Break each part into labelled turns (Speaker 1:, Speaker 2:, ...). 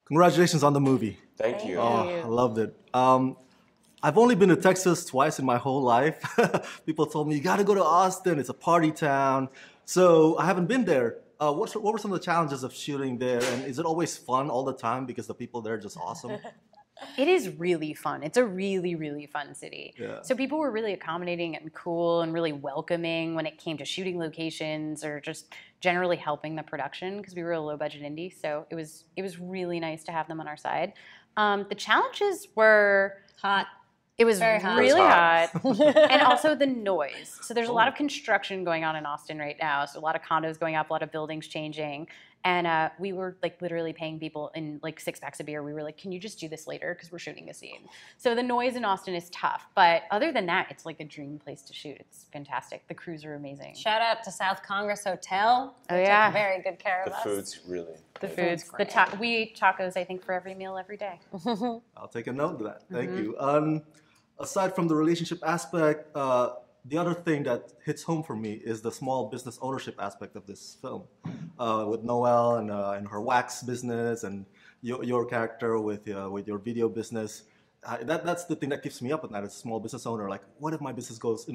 Speaker 1: Congratulations on the movie.
Speaker 2: Thank you.
Speaker 1: Oh, I loved it. I've only been to Texas twice in my whole life. People told me, you got to go to Austin. It's a party town. So I haven't been there. What were some of the challenges of shooting there? And is it always fun all the time because the people there are just awesome?
Speaker 3: It is really fun. It's a really, really fun city.
Speaker 1: Yeah.
Speaker 3: So people were really accommodating and cool and really welcoming when it came to shooting locations or just generally helping the production because we were a low-budget indie. So it was really nice to have them on our side. The challenges were
Speaker 4: Hot.
Speaker 3: it was
Speaker 4: Very hot.
Speaker 3: really
Speaker 2: It was
Speaker 3: hot.
Speaker 2: hot.
Speaker 3: And also the noise. So there's a lot of construction going on in Austin right now. So a lot of condos going up, a lot of buildings changing. And we were like literally paying people in like 6 packs of beer. We were like, can you just do this later? Because we're shooting a scene. So the noise in Austin is tough. But other than that, it's like a dream place to shoot. It's fantastic. The crews are amazing.
Speaker 4: Shout out to South Congress Hotel. They
Speaker 3: yeah.
Speaker 4: took very good care of
Speaker 2: The
Speaker 4: us.
Speaker 2: food's really
Speaker 3: The
Speaker 2: good.
Speaker 3: foods.
Speaker 4: great.
Speaker 3: We eat tacos, I think, for every meal every day.
Speaker 1: I'll take a note of that. Thank you. Aside from the relationship aspect, the other thing that hits home for me is the small business ownership aspect of this film. With Noelle and her wax business, and your character with your video business. That's the thing that keeps me up at night as a small business owner. Like, what if my business goes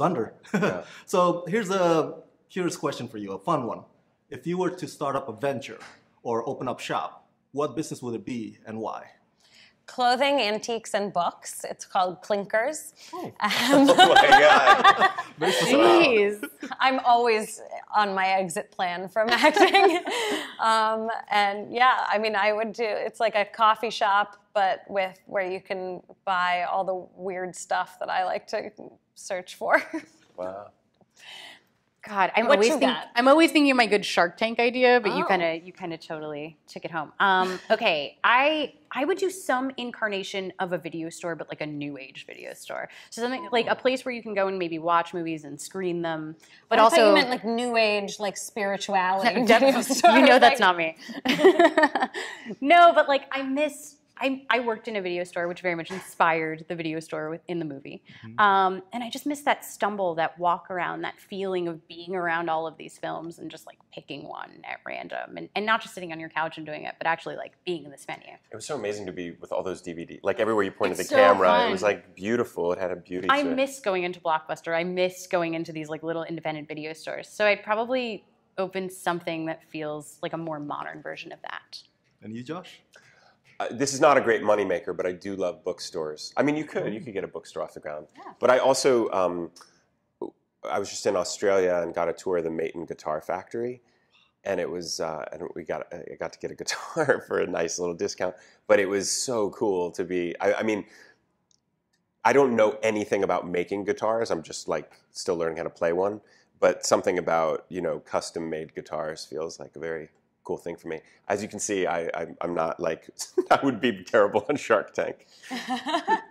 Speaker 1: under?
Speaker 2: Yeah.
Speaker 1: So here's a curious question for you, a fun one. If you were to start up a venture or open up shop, what business would it be and why?
Speaker 4: Clothing, antiques, and books. It's called Clinkers.
Speaker 1: Oh.
Speaker 2: Oh my God.
Speaker 1: Very specific.
Speaker 3: Jeez.
Speaker 4: I'm always on my exit plan from acting. And yeah, I mean, I would do, it's like a coffee shop, but where you can buy all the weird stuff that I like to search for.
Speaker 2: Wow.
Speaker 3: God, I'm
Speaker 4: What
Speaker 3: always
Speaker 4: you got?
Speaker 3: I'm always thinking of my good Shark Tank idea, but you
Speaker 4: Oh.
Speaker 3: kind of totally took it home. Okay, I would do some incarnation of a video store, but like a new age video store. So something like a place where you can go and maybe watch movies and screen them, but
Speaker 4: I
Speaker 3: also
Speaker 4: thought you meant like new age, like spirituality.
Speaker 3: Definitely,
Speaker 4: video store.
Speaker 3: you know that's
Speaker 4: Like,
Speaker 3: not me. No, but like I worked in a video store, which very much inspired the video store in the movie. And I just miss that stumble, that walk around, that feeling of being around all of these films and just like picking one at random and not just sitting on your couch and doing it, but actually like being in this venue.
Speaker 2: It was so amazing to be with all those DVDs. Like everywhere you pointed
Speaker 3: It's
Speaker 2: the
Speaker 3: so
Speaker 2: camera,
Speaker 3: fun.
Speaker 2: it was like beautiful. It had a beauty
Speaker 3: I
Speaker 2: to it.
Speaker 3: miss going into Blockbuster. I miss going into these like little independent video stores. So I'd probably open something that feels like a more modern version of that.
Speaker 1: And you, Josh?
Speaker 2: This is not a great moneymaker, but I do love bookstores. I mean, you could get a bookstore off the ground.
Speaker 3: Yeah.
Speaker 2: But I also, I was just in Australia and got a tour of the Maton Guitar Factory. And it was, and I got to get a guitar for a nice little discount. But it was so cool to be, I mean, I don't know anything about making guitars. I'm just like still learning how to play one. But something about, custom made guitars feels like a very cool thing for me. As you can see, I'm not like, I would be terrible on Shark Tank.
Speaker 3: I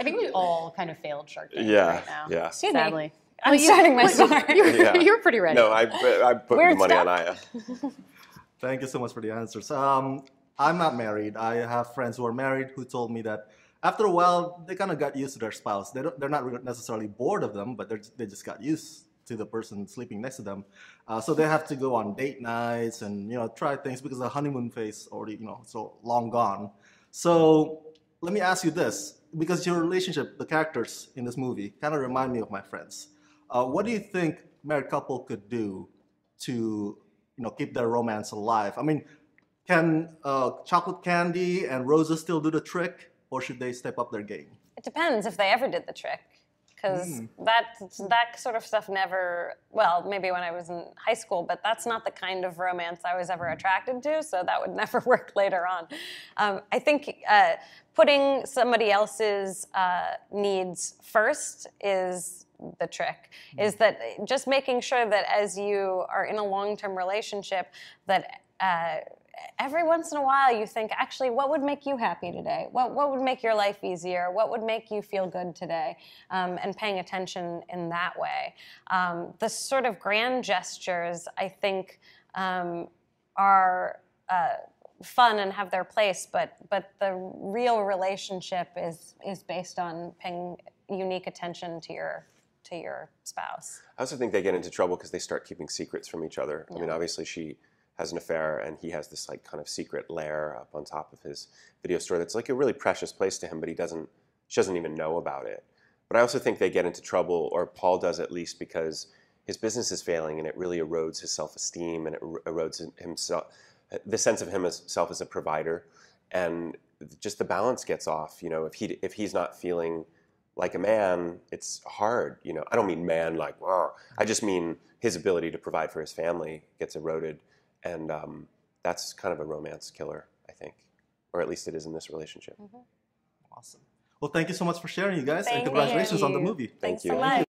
Speaker 3: think we all kind of failed Shark Tank
Speaker 2: Yeah,
Speaker 3: right now.
Speaker 2: yeah.
Speaker 4: Excuse me.
Speaker 3: Sadly.
Speaker 4: I'm starting my story.
Speaker 2: Yeah.
Speaker 3: You're pretty ready.
Speaker 2: No, I put
Speaker 4: Weird
Speaker 2: the money
Speaker 4: stuff.
Speaker 2: on Aya.
Speaker 1: Thank you so much for the answers. I'm not married. I have friends who are married who told me that after a while, they kind of got used to their spouse. They're not necessarily bored of them, but they just got used to the person sleeping next to them. So they have to go on date nights and try things because the honeymoon phase already so long gone. So let me ask you this, because your relationship, the characters in this movie, kind of remind me of my friends. What do you think married couple could do to keep their romance alive? I mean, can chocolate candy and roses still do the trick, or should they step up their game?
Speaker 4: It depends if they ever did the trick. Because that sort of stuff never, well, maybe when I was in high school, but that's not the kind of romance I was ever attracted to, so that would never work later on. I think putting somebody else's needs first is the trick, is that just making sure that as you are in a long-term relationship that every once in a while you think, actually, what would make you happy today? What would make your life easier? What would make you feel good today? And paying attention in that way. The sort of grand gestures, I think, are fun and have their place, but the real relationship is based on paying unique attention to your spouse.
Speaker 2: I also think they get into trouble because they start keeping secrets from each other. I mean, obviously she has an affair, and he has this like kind of secret lair up on top of his video store that's like a really precious place to him, but she doesn't even know about it. But I also think they get into trouble, or Paul does at least, because his business is failing, and it really erodes his self-esteem, and it erodes himself, the sense of himself as a provider, and just the balance gets off. You know, if he's not feeling like a man, it's hard. You know, I don't mean man like, "Wah." I just mean his ability to provide for his family gets eroded, and that's kind of a romance killer, I think, or at least it is in this relationship.
Speaker 1: Awesome. Well, thank you so much for sharing, you guys, and
Speaker 4: Thank
Speaker 1: congratulations on the
Speaker 4: you.
Speaker 1: movie.
Speaker 4: Thanks
Speaker 2: you.
Speaker 4: so much.